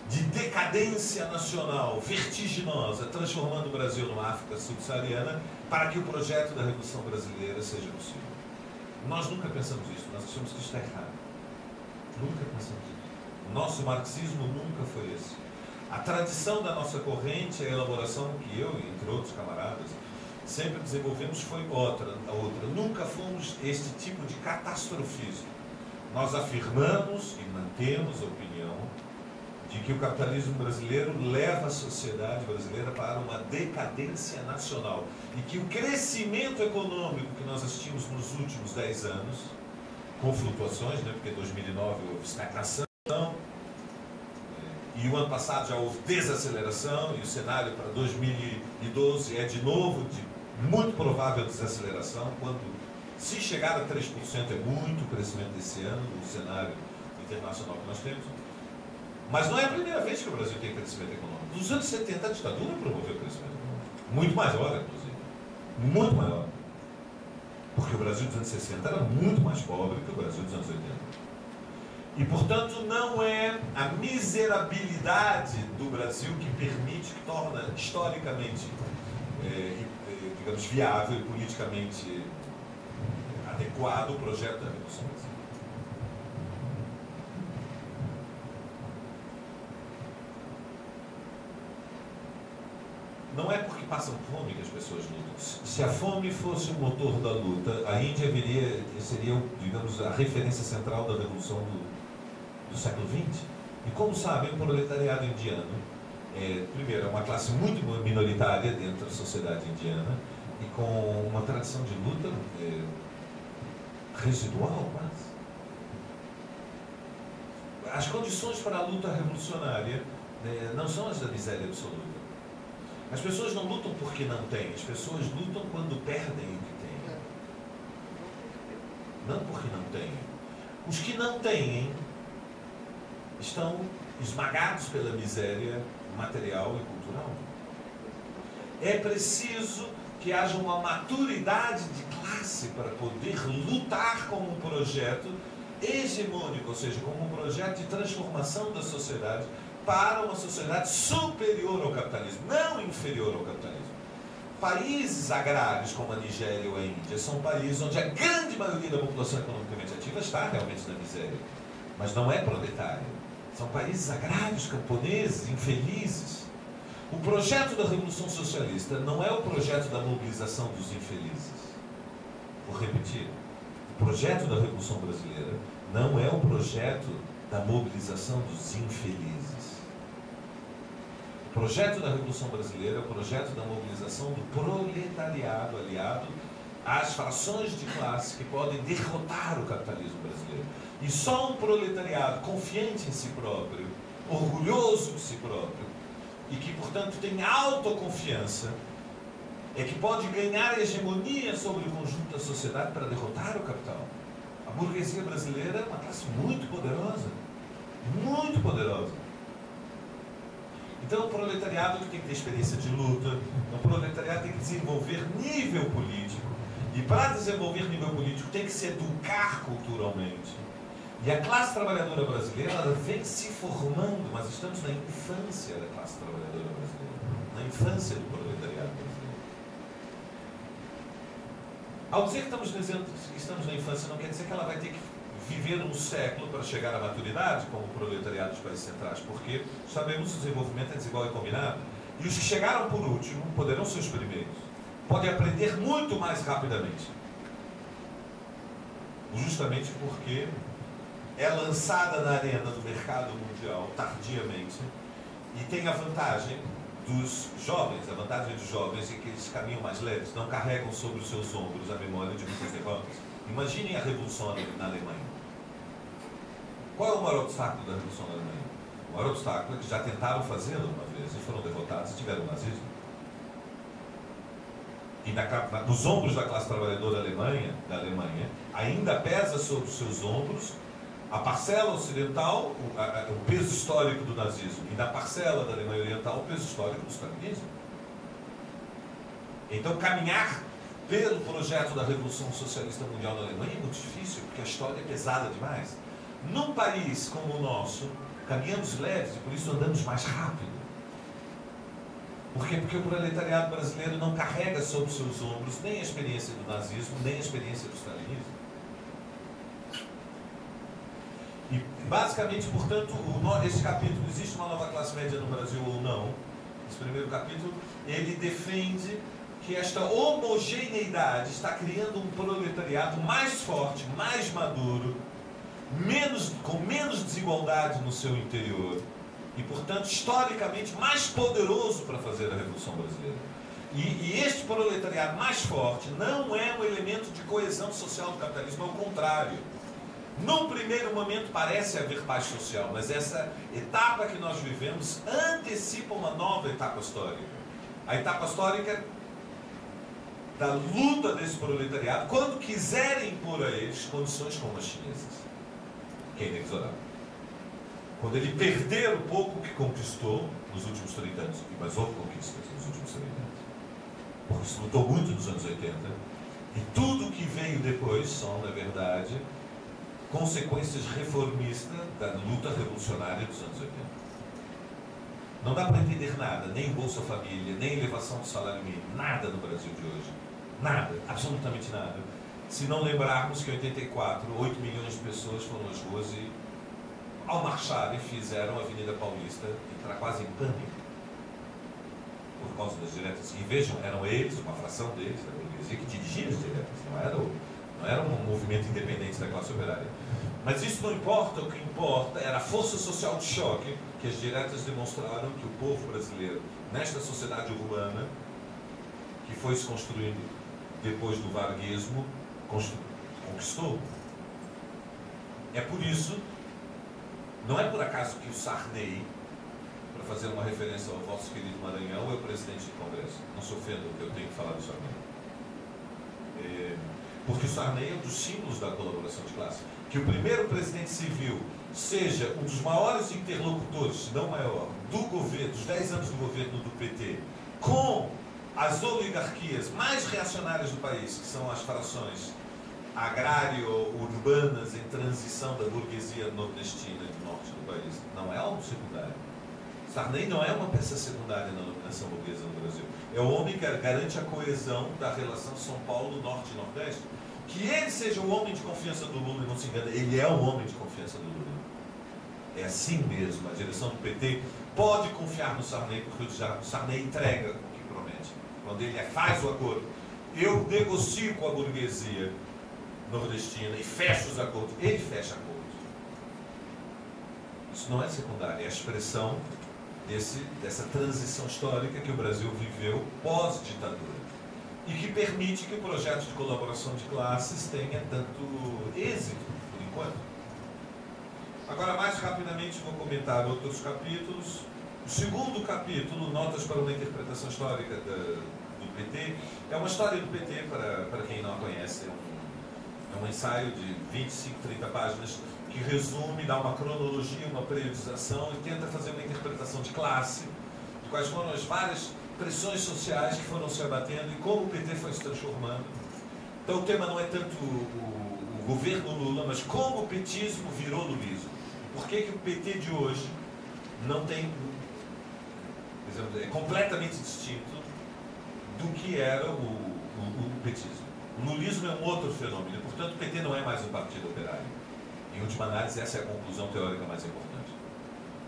de decadência nacional vertiginosa, transformando o Brasil numa África subsaariana, para que o projeto da Revolução Brasileira seja possível. Nós nunca pensamos isso, nós achamos que isso está errado. Nunca pensamos isso. O nosso marxismo nunca foi esse. A tradição da nossa corrente, a elaboração que eu, entre outros camaradas, sempre desenvolvemos foi outra. Nunca fomos este tipo de catastrofismo. Nós afirmamos e mantemos a opinião de que o capitalismo brasileiro leva a sociedade brasileira para uma decadência nacional e que o crescimento econômico que nós assistimos nos últimos 10 anos, com flutuações, né, porque em 2009 houve estagnação, e o ano passado já houve desaceleração, e o cenário para 2012 é de novo de muito provável desaceleração, quando, se chegar a 3%, é muito o crescimento desse ano, no cenário internacional que nós temos. Mas não é a primeira vez que o Brasil tem crescimento econômico. Nos anos 70, a ditadura promoveu o crescimento econômico. Muito maior, inclusive. Muito maior. Porque o Brasil dos anos 60 era muito mais pobre que o Brasil dos anos 80. E, portanto, não é a miserabilidade do Brasil que permite, que torna historicamente, digamos, viável e politicamente adequado o projeto da Revolução Brasileira. Não é porque passam fome que as pessoas lutam. Se a fome fosse o motor da luta, a Índia seria, digamos, a referência central da revolução do século XX. E como sabem, o proletariado indiano, primeiro, é uma classe muito minoritária dentro da sociedade indiana e com uma tradição de luta residual, quase. As condições para a luta revolucionária não são as da miséria absoluta. As pessoas não lutam porque não têm, as pessoas lutam quando perdem o que têm. Não porque não têm. Os que não têm estão esmagados pela miséria material e cultural. É preciso que haja uma maturidade de classe para poder lutar como um projeto hegemônico, ou seja, como um projeto de transformação da sociedade para uma sociedade superior ao capitalismo, não inferior ao capitalismo. países agrários como a Nigéria ou a Índia são países onde a grande maioria da população economicamente ativa está realmente na miséria, mas não é proletária. São países agrários, camponeses, infelizes. O projeto da Revolução Socialista não é o projeto da mobilização dos infelizes. Vou repetir. O projeto da Revolução Brasileira não é o projeto da mobilização dos infelizes. O projeto da Revolução Brasileira é o projeto da mobilização do proletariado aliado às frações de classe que podem derrotar o capitalismo brasileiro. E só um proletariado confiante em si próprio, orgulhoso de si próprio, e que, portanto, tem autoconfiança, é que pode ganhar hegemonia sobre o conjunto da sociedade para derrotar o capital. A burguesia brasileira é uma classe muito poderosa. Muito poderosa. Então, o proletariado que tem que ter experiência de luta, o proletariado tem que desenvolver nível político. E para desenvolver nível político tem que se educar culturalmente. E a classe trabalhadora brasileira, ela vem se formando, mas estamos na infância da classe trabalhadora brasileira, na infância do proletariado brasileiro. Ao dizer que estamos dizendo que estamos na infância, não quer dizer que ela vai ter que viver um século para chegar à maturidade, como o proletariado dos países centrais, porque sabemos que o desenvolvimento é desigual e combinado. E os que chegaram por último poderão ser os primeiros. Podem aprender muito mais rapidamente. Justamente porque é lançada na arena do mercado mundial tardiamente e tem a vantagem dos jovens. A vantagem dos jovens é que eles caminham mais leves, não carregam sobre os seus ombros a memória de muitas derrotas. Imaginem a Revolução na Alemanha. Qual é o maior obstáculo da Revolução na Alemanha? O maior obstáculo é que já tentaram fazê-lo uma vez e foram derrotados e tiveram o nazismo. E nos ombros da classe trabalhadora da Alemanha, ainda pesa sobre os seus ombros a parcela ocidental, o peso histórico do nazismo, e na parcela da Alemanha Oriental, o peso histórico do stalinismo. Então, caminhar pelo projeto da Revolução Socialista Mundial na Alemanha é muito difícil, porque a história é pesada demais. Num país como o nosso, caminhamos leves e por isso andamos mais rápido. Por quê? Porque o proletariado brasileiro não carrega sobre seus ombros nem a experiência do nazismo, nem a experiência do stalinismo. E, basicamente, portanto, este capítulo, existe uma nova classe média no Brasil ou não? Esse primeiro capítulo, ele defende que esta homogeneidade está criando um proletariado mais forte, mais maduro, com menos desigualdade no seu interior e, portanto, historicamente mais poderoso para fazer a Revolução Brasileira. E este proletariado mais forte não é um elemento de coesão social do capitalismo, ao contrário. Num primeiro momento parece haver paz social, mas essa etapa que nós vivemos antecipa uma nova etapa histórica. A etapa histórica da luta desse proletariado, quando quiserem impor a eles condições como as chinesas, que é inexorável. Quando ele perder o pouco que conquistou nos últimos 30 anos, mas houve conquistas nos últimos 30 anos, porque se lutou muito nos anos 80, e tudo que veio depois são, na verdade, consequências reformistas da luta revolucionária dos anos 80. Não dá para entender nada, nem Bolsa Família, nem elevação do salário mínimo, nada no Brasil de hoje. Nada, absolutamente nada. Se não lembrarmos que em 84, 8 milhões de pessoas foram às ruas e, ao marcharem, fizeram a Avenida Paulista entrar quase em pânico por causa das diretas. E vejam, eram eles, uma fração deles, da burguesia, que dirigia as diretas, não era um movimento independente da classe operária. Mas isso não importa, o que importa era a força social de choque que as diretas demonstraram que o povo brasileiro, nesta sociedade urbana, que foi se construindo depois do varguismo, conquistou. É por isso, não é por acaso que o Sarney, para fazer uma referência ao vosso querido Maranhão, é o presidente do Congresso. Não se ofenda que eu tenho que falar do Sarney. Porque o Sarney é um dos símbolos da colaboração de classe. Que o primeiro presidente civil seja um dos maiores interlocutores, se não maior, do governo, dos 10 anos do governo do PT, com as oligarquias mais reacionárias do país, que são as frações agrário-urbanas em transição da burguesia nordestina e do norte do país, não é algo secundário. Sarney não é uma peça secundária na dominação burguesa no Brasil. É o homem que garante a coesão da relação São Paulo, Norte e Nordeste. Que ele seja o homem de confiança do Lula, e não se engana, ele é o homem de confiança do Lula. É assim mesmo, a direção do PT pode confiar no Sarney, porque o Sarney entrega o que promete. Quando ele faz o acordo, eu negocio com a burguesia nordestina e fecho os acordos. Ele fecha acordos. Isso não é secundário, é a expressão dessa transição histórica que o Brasil viveu pós-ditadura e que permite que o projeto de colaboração de classes tenha tanto êxito, por enquanto. Agora, mais rapidamente, vou comentar outros capítulos. O segundo capítulo, Notas para uma Interpretação Histórica do PT, é uma história do PT, para quem não a conhece. É um ensaio de 25, 30 páginas que resume, dá uma cronologia, uma periodização e tenta fazer uma interpretação de classe, de quais foram as várias pressões sociais que foram se abatendo e como o PT foi se transformando. Então o tema não é tanto o governo Lula, mas como o petismo virou lulismo. Por que o PT de hoje não tem, por exemplo, é completamente distinto do que era o petismo. O lulismo é um outro fenômeno, portanto o PT não é mais um partido operário. Em última análise, essa é a conclusão teórica mais importante.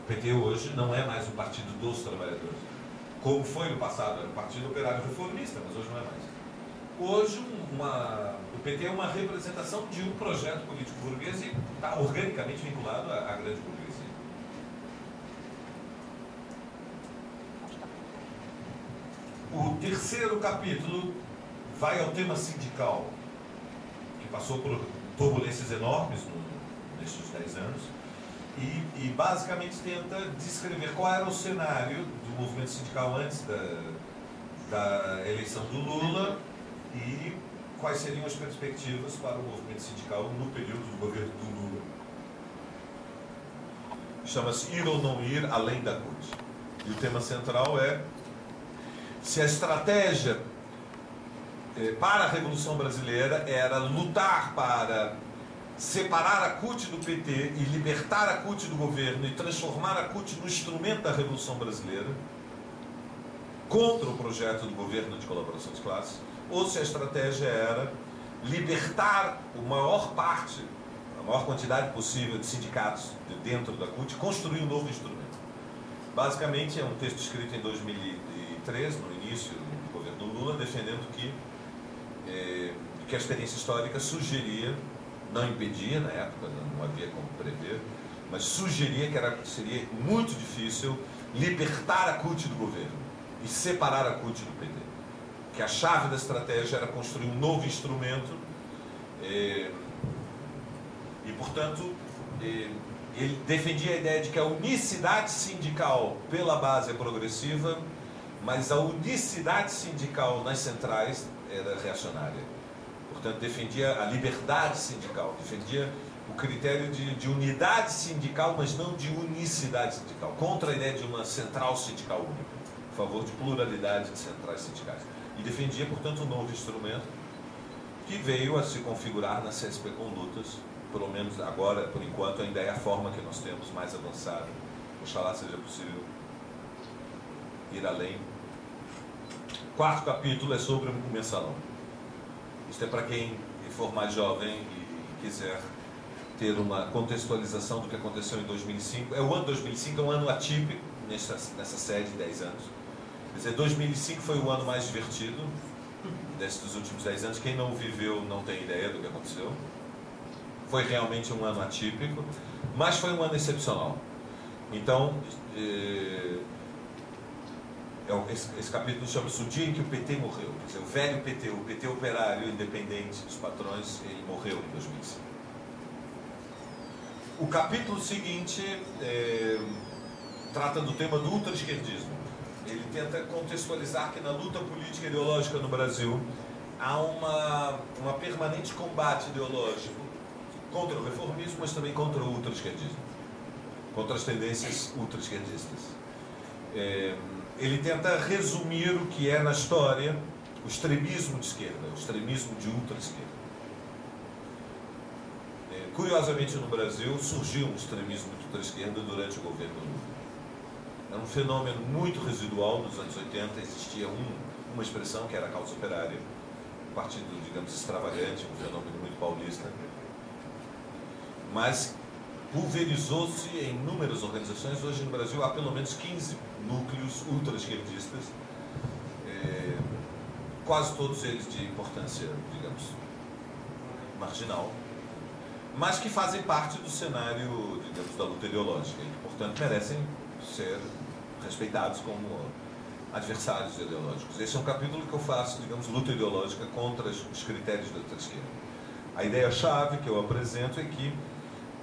O PT hoje não é mais um partido dos trabalhadores. Como foi no passado, era um partido operário reformista, mas hoje não é mais. Hoje, o PT é uma representação de um projeto político burguês e está organicamente vinculado à grande burguesia. O terceiro capítulo vai ao tema sindical, que passou por turbulências enormes nestes 10 anos, e basicamente tenta descrever qual era o cenário do movimento sindical antes da eleição do Lula e quais seriam as perspectivas para o movimento sindical no período do governo do Lula. Chama-se Ir ou Não Ir Além da CUT. E o tema central é se a estratégia para a Revolução Brasileira era lutar para separar a CUT do PT e libertar a CUT do governo e transformar a CUT no instrumento da Revolução Brasileira contra o projeto do governo de colaboração de classes, ou se a estratégia era libertar a maior quantidade possível de sindicatos dentro da CUT e construir um novo instrumento. Basicamente é um texto escrito em 2003, no início do governo Lula, defendendo que a experiência histórica sugeria, não impedia na época, não havia como prever, mas sugeria que seria muito difícil libertar a CUT do governo e separar a CUT do PT. Que a chave da estratégia era construir um novo instrumento e portanto, ele defendia a ideia de que a unicidade sindical pela base é progressiva, mas a unicidade sindical nas centrais era reacionária. Portanto, defendia a liberdade sindical, defendia o critério de unidade sindical, mas não de unicidade sindical, contra a ideia de uma central sindical única, a favor de pluralidade de centrais sindicais. E defendia, portanto, um novo instrumento que veio a se configurar na CSP com lutas, pelo menos agora, por enquanto, ainda é a forma que nós temos mais avançada. Oxalá seja possível ir além. Quarto capítulo é sobre o mensalão. Isto é para quem for mais jovem e quiser ter uma contextualização do que aconteceu em 2005. O ano 2005 é um ano atípico nessa série de 10 anos. Quer dizer, 2005 foi o ano mais divertido desses últimos 10 anos. Quem não o viveu não tem ideia do que aconteceu. Foi realmente um ano atípico, mas foi um ano excepcional. Então, esse capítulo chama-se O Dia em que o PT Morreu. Quer dizer, o velho PT, o PT operário independente dos patrões, ele morreu em 2005. O capítulo seguinte trata do tema do ultra-esquerdismo. Ele tenta contextualizar que na luta política e ideológica no Brasil há uma permanente combate ideológico contra o reformismo, mas também contra o ultra-esquerdismo, contra as tendências ultra-esquerdistas. Ele tenta resumir o que é na história o extremismo de esquerda, o extremismo de ultra-esquerda. Curiosamente, no Brasil, surgiu um extremismo de ultra-esquerda durante o governo Lula. Era um fenômeno muito residual. Nos anos 80 existia uma expressão que era a causa operária, um partido, digamos, extravagante, um fenômeno muito paulista, mas pulverizou-se em inúmeras organizações. Hoje no Brasil há pelo menos 15 núcleos ultra-esquerdistas, quase todos eles de importância, digamos, marginal, mas que fazem parte do cenário, digamos, da luta ideológica e que, portanto, merecem ser respeitados como adversários ideológicos. Esse é um capítulo que eu faço, digamos, luta ideológica contra os critérios da ultra-esquerda. A ideia-chave que eu apresento é que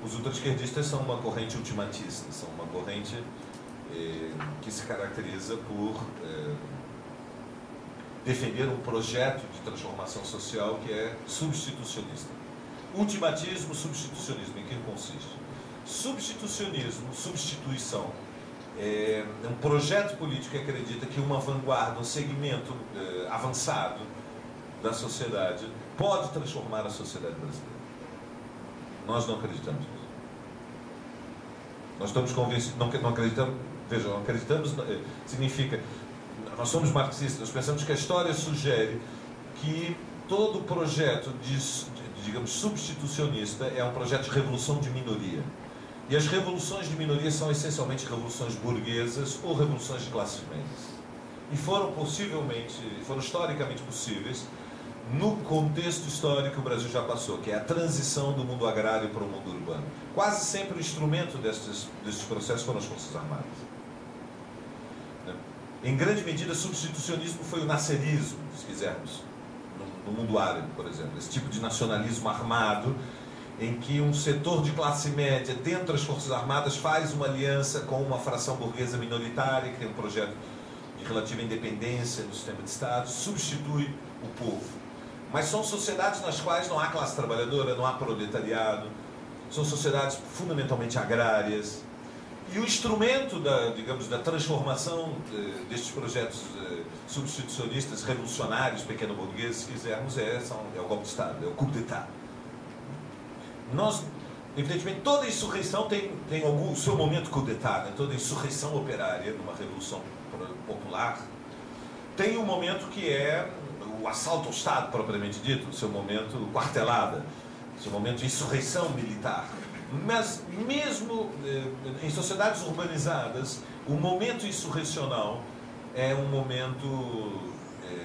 os ultra-esquerdistas são uma corrente ultimatista, são uma corrente que se caracteriza por defender um projeto de transformação social que é substitucionista. Ultimatismo, substitucionismo, em que consiste? Substitucionismo, substituição, é um projeto político que acredita que uma vanguarda, um segmento avançado da sociedade pode transformar a sociedade brasileira. Nós não acreditamos nisso. Nós estamos convencidos, não acreditamos, vejam, não acreditamos, significa, nós somos marxistas, nós pensamos que a história sugere que todo projeto digamos, substitucionista é um projeto de revolução de minoria. E as revoluções de minoria são essencialmente revoluções burguesas ou revoluções de classes médias. E foram historicamente possíveis no contexto histórico que o Brasil já passou, que é a transição do mundo agrário para o mundo urbano. Quase sempre o instrumento destes processos foram as Forças Armadas. Em grande medida, substitucionismo foi o nascerismo, se quisermos, no mundo árabe, por exemplo. Esse tipo de nacionalismo armado, em que um setor de classe média, dentro das Forças Armadas, faz uma aliança com uma fração burguesa minoritária, que tem um projeto de relativa independência do sistema de Estado, substitui o povo. Mas são sociedades nas quais não há classe trabalhadora, não há proletariado, são sociedades fundamentalmente agrárias. E o instrumento da transformação destes projetos substitucionistas, revolucionários, pequeno-burgueses, se quisermos, é o golpe de Estado, é o coup d'État. Evidentemente, toda insurreição tem o seu momento coup d'État, né? Toda insurreição operária, numa revolução popular, tem um momento que é o assalto ao Estado, propriamente dito, o seu momento quartelada, o seu momento de insurreição militar. Mas mesmo em sociedades urbanizadas, o momento insurrecional é um momento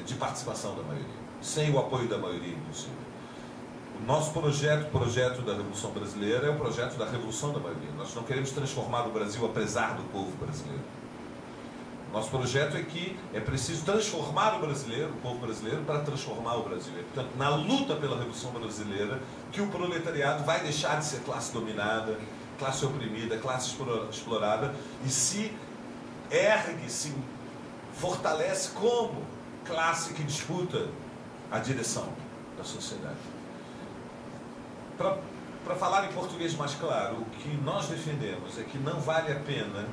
de participação da maioria, sem o apoio da maioria, inclusive. O nosso projeto, o projeto da Revolução Brasileira, é o projeto da revolução da maioria. Nós não queremos transformar o Brasil apesar do povo brasileiro. Nosso projeto é que é preciso transformar o povo brasileiro, para transformar o Brasil. E, portanto, na luta pela Revolução Brasileira, que o proletariado vai deixar de ser classe dominada, classe oprimida, classe explorada, e se ergue, se fortalece como classe que disputa a direção da sociedade. Para falar em português mais claro, o que nós defendemos é que não vale a pena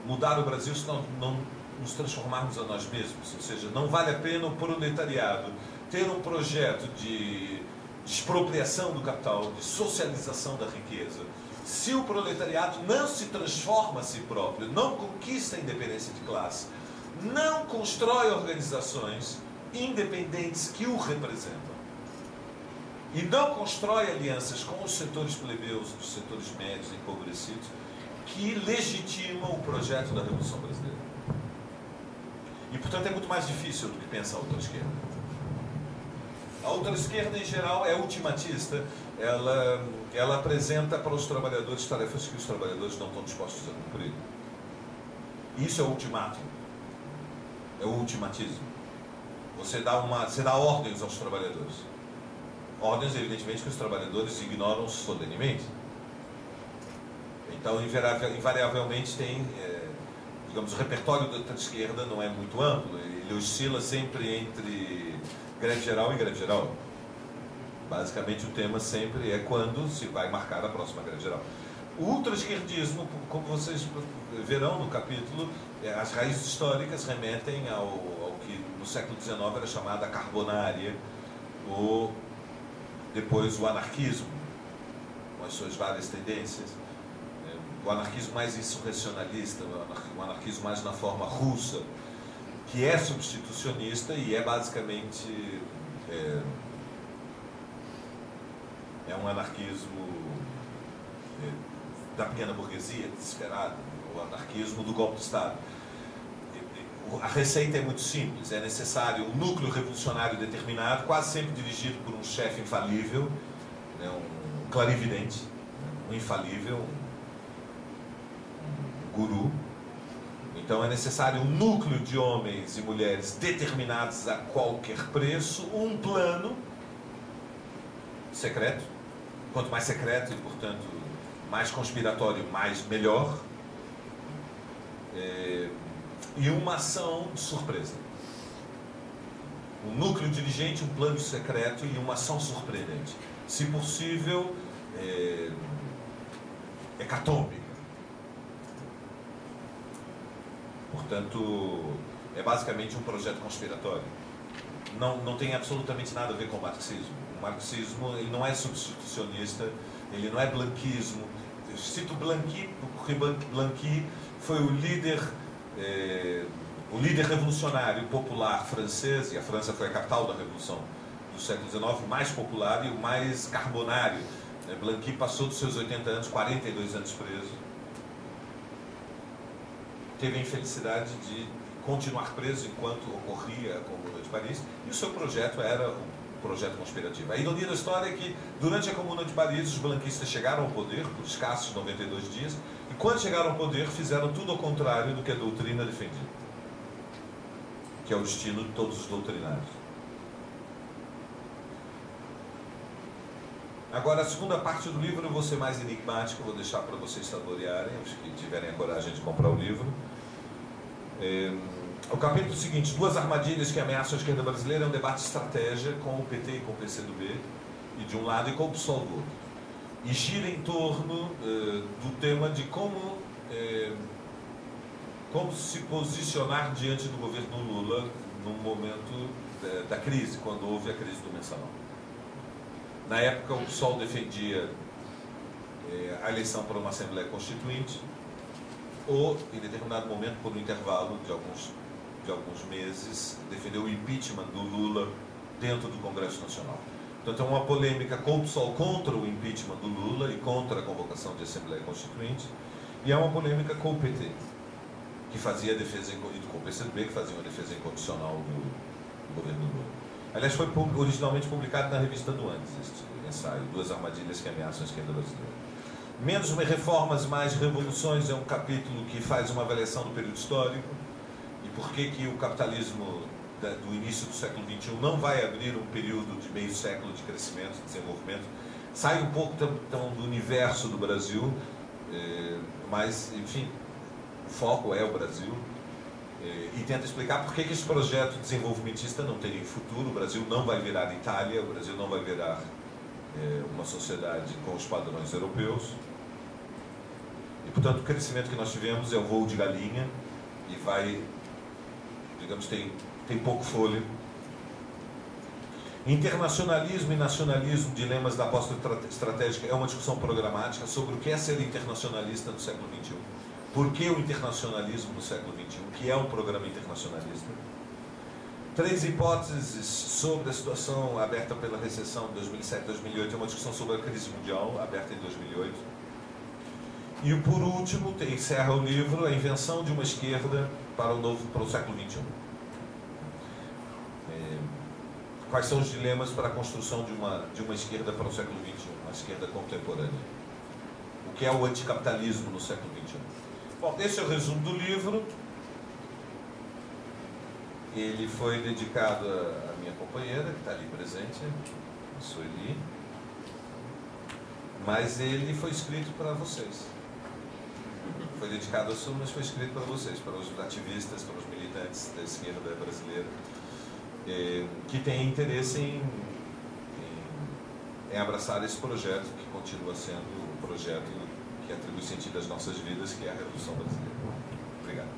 mudar o Brasil se não nos transformarmos a nós mesmos. Ou seja, não vale a pena o proletariado ter um projeto de expropriação do capital, de socialização da riqueza, se o proletariado não se transforma a si próprio, não conquista a independência de classe, não constrói organizações independentes que o representam, e não constrói alianças com os setores plebeus, os setores médios empobrecidos, que legitimam o projeto da Revolução Brasileira. E, portanto, é muito mais difícil do que pensa a outra-esquerda. A outra-esquerda, em geral, é ultimatista. Ela apresenta para os trabalhadores tarefas que os trabalhadores não estão dispostos a cumprir. Isso é o ultimato. É o ultimatismo. Você dá ordens aos trabalhadores. Ordens, evidentemente, que os trabalhadores ignoram solenemente. Então, invariavelmente, digamos, o repertório da esquerda não é muito amplo, ele oscila sempre entre greve geral e greve geral. Basicamente, o tema sempre é quando se vai marcar a próxima greve geral. O ultra-esquerdismo, como vocês verão no capítulo, as raízes históricas remetem ao que no século XIX era chamada a carbonária, ou depois o anarquismo, com as suas várias tendências. o anarquismo mais insurrecionalista, o anarquismo mais na forma russa, que é substitucionista e é basicamente um anarquismo da pequena burguesia, desesperada, o anarquismo do golpe de Estado. A receita é muito simples, é necessário um núcleo revolucionário determinado, quase sempre dirigido por um chefe infalível, né, um clarividente, um infalível, um guru. Então é necessário um núcleo de homens e mulheres determinados a qualquer preço, um plano secreto, quanto mais secreto e, portanto, mais conspiratório, melhor, e uma ação de surpresa. Um núcleo dirigente, um plano secreto e uma ação surpreendente. Se possível, hecatombe. Portanto, é basicamente um projeto conspiratório. Não tem absolutamente nada a ver com o marxismo. O marxismo ele não é substitucionista, ele não é blanquismo. Eu cito Blanqui porque Blanqui foi o líder revolucionário popular francês, e a França foi a capital da Revolução do século XIX, mais popular e o mais carbonário. Blanqui passou dos seus 80 anos, 42 anos preso. Teve a infelicidade de continuar preso enquanto ocorria a Comuna de Paris, e o seu projeto era um projeto conspirativo. A ironia da história é que, durante a Comuna de Paris, os blanquistas chegaram ao poder por escassos 92 dias, e quando chegaram ao poder, fizeram tudo ao contrário do que a doutrina defendia, que é o destino de todos os doutrinários. Agora, a segunda parte do livro eu vou ser mais enigmático, vou deixar para vocês saborearem, os que tiverem a coragem de comprar o livro. O capítulo seguinte, 2 armadilhas que ameaçam a esquerda brasileira, é um debate de estratégia com o PT e com o PCdoB, e de um lado, e com o PSOL do outro. E gira em torno do tema de como se posicionar diante do governo Lula no momento da crise, quando houve a crise do mensalão. Na época, o PSOL defendia a eleição para uma Assembleia Constituinte, ou, em determinado momento, por um intervalo de alguns meses, defendeu o impeachment do Lula dentro do Congresso Nacional. Portanto, é uma polêmica com o PSOL contra o impeachment do Lula e contra a convocação de Assembleia Constituinte, e é uma polêmica com o PT, que fazia a defesa, e com o PCdoB, que fazia uma defesa incondicional do governo Lula. Aliás, foi originalmente publicado na revista do Andes, este ensaio, 2 armadilhas que ameaçam a esquerda brasileira. Menos reformas, mais revoluções é um capítulo que faz uma avaliação do período histórico e por que o capitalismo do início do século XXI não vai abrir um período de meio século de crescimento, de desenvolvimento. Sai um pouco então do universo do Brasil, mas, enfim, o foco é o Brasil. E tenta explicar por que esse projeto desenvolvimentista não tem futuro. O Brasil não vai virar Itália, o Brasil não vai virar uma sociedade com os padrões europeus. E, portanto, o crescimento que nós tivemos é o voo de galinha e vai, digamos, tem pouco fôlego. Internacionalismo e nacionalismo, dilemas da aposta estratégica, é uma discussão programática sobre o que é ser internacionalista no século XXI. Por que o internacionalismo no século XXI? O que é um programa internacionalista? 3 hipóteses sobre a situação aberta pela recessão de 2007-2008. É uma discussão sobre a crise mundial, aberta em 2008. E, por último, encerra o livro, a invenção de uma esquerda para o século XXI. Quais são os dilemas para a construção de uma esquerda para o século XXI, uma esquerda contemporânea? O que é o anticapitalismo no século XXI? Bom, esse é o resumo do livro. Ele foi dedicado à minha companheira, que está ali presente, a Sueli. Mas ele foi escrito para vocês. Foi dedicado a sua, mas foi escrito para vocês, para os ativistas, para os militantes da esquerda brasileira, que têm interesse em abraçar esse projeto, que continua sendo o projeto que atribui sentido às nossas vidas, que é a Revolução Brasileira. Obrigado.